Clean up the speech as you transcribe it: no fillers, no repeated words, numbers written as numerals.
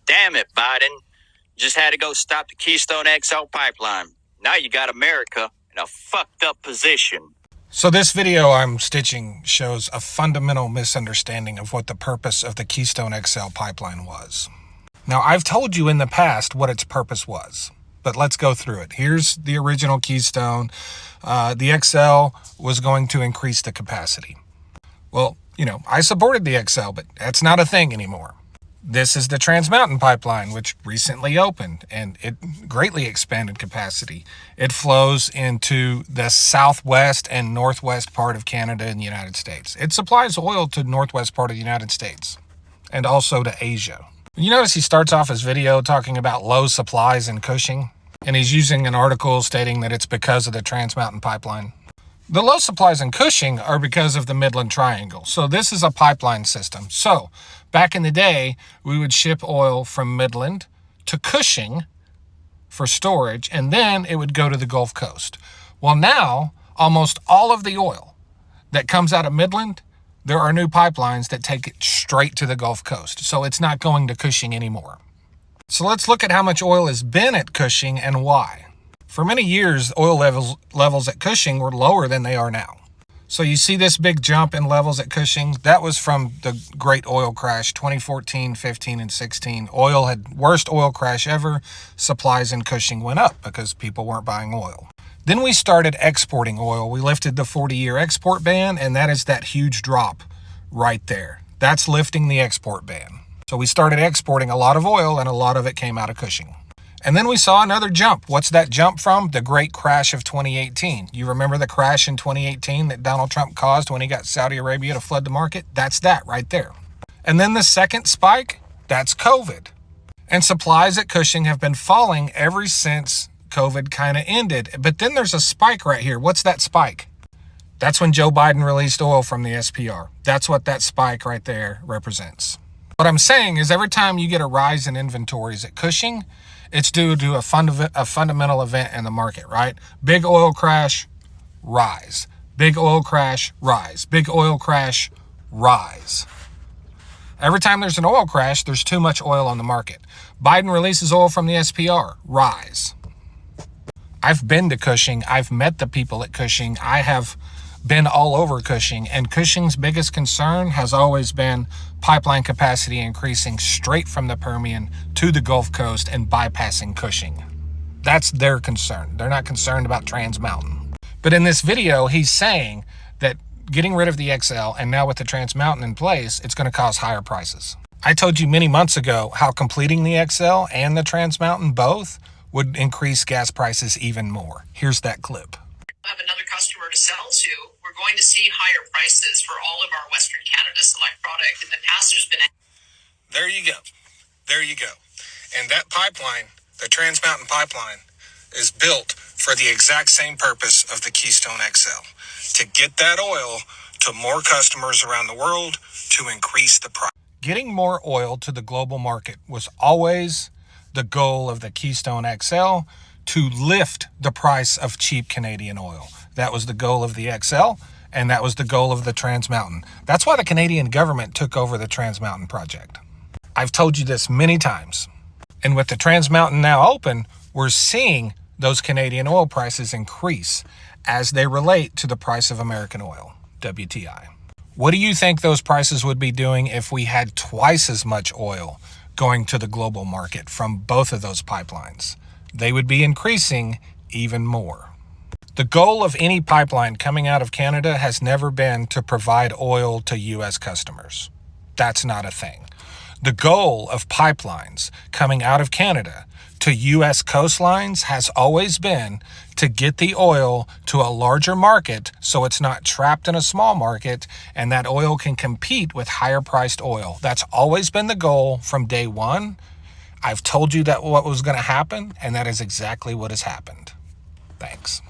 Damn it, Biden. Just had to go stop the Keystone XL pipeline. Now you got America in a fucked up position. So this video I'm stitching shows a fundamental misunderstanding of what the purpose of the Keystone XL pipeline was. Now, I've told you in the past what its purpose was, but let's go through it. Here's the original Keystone. The XL was going to increase the capacity. Well, I supported the XL, but that's not a thing anymore. This is the Trans Mountain pipeline, which recently opened, and it greatly expanded capacity. It flows into the southwest and northwest part of Canada and the United States. It supplies oil to the northwest part of the United States and also to Asia. You notice he starts off his video talking about low supplies in Cushing, and he's using an article stating that it's because of the Trans Mountain pipeline. The low supplies in Cushing are because of the Midland Triangle. So this is a pipeline system. So back in the day, we would ship oil from Midland to Cushing for storage, and then it would go to the Gulf Coast. Well, now almost all of the oil that comes out of Midland, there are new pipelines that take it straight to the Gulf Coast. So it's not going to Cushing anymore. So let's look at how much oil has been at Cushing and why. For many years, oil levels at Cushing were lower than they are now. So you see this big jump in levels at Cushing? That was from the great oil crash, 2014, 15, and 16. Oil had worst oil crash ever. Supplies in Cushing went up because people weren't buying oil. Then we started exporting oil. We lifted the 40-year export ban, and that is that huge drop right there. That's lifting the export ban. So we started exporting a lot of oil, and a lot of it came out of Cushing. And then we saw another jump. What's that jump from? The great crash of 2018. You remember the crash in 2018 that Donald Trump caused when he got Saudi Arabia to flood the market? That's that right there. And then the second spike, that's COVID. And supplies at Cushing have been falling ever since COVID kind of ended. But then there's a spike right here. What's that spike? That's when Joe Biden released oil from the SPR. That's what that spike right there represents. What I'm saying is every time you get a rise in inventories at Cushing, it's due to a fundamental event in the market, right? Big oil crash, rise. Big oil crash, rise. Big oil crash, rise. Every time there's an oil crash, there's too much oil on the market. Biden releases oil from the SPR, rise. I've been to Cushing. I've met the people at Cushing. I have been all over Cushing, and Cushing's biggest concern has always been pipeline capacity increasing straight from the Permian to the Gulf Coast and bypassing Cushing. That's their concern. They're not concerned about Trans Mountain. But in this video, he's saying that getting rid of the XL and now with the Trans Mountain in place, it's going to cause higher prices. I told you many months ago how completing the XL and the Trans Mountain both would increase gas prices even more. Here's that clip. Have another customer to sell to, we're going to see higher prices for all of our Western Canada Select product. In the past, there's been... There you go. There you go. And that pipeline, the Trans Mountain pipeline, is built for the exact same purpose of the Keystone XL, to get that oil to more customers around the world to increase the price. Getting more oil to the global market was always the goal of the Keystone XL, to lift the price of cheap Canadian oil. That was the goal of the XL, and that was the goal of the Trans Mountain. That's why the Canadian government took over the Trans Mountain project. I've told you this many times. And with the Trans Mountain now open, we're seeing those Canadian oil prices increase as they relate to the price of American oil, WTI. What do you think those prices would be doing if we had twice as much oil going to the global market from both of those pipelines? They would be increasing even more. The goal of any pipeline coming out of Canada has never been to provide oil to U.S. customers. That's not a thing. The goal of pipelines coming out of Canada to U.S. coastlines has always been to get the oil to a larger market so it's not trapped in a small market and that oil can compete with higher priced oil. That's always been the goal from day one. I've told you that what was going to happen, and that is exactly what has happened. Thanks.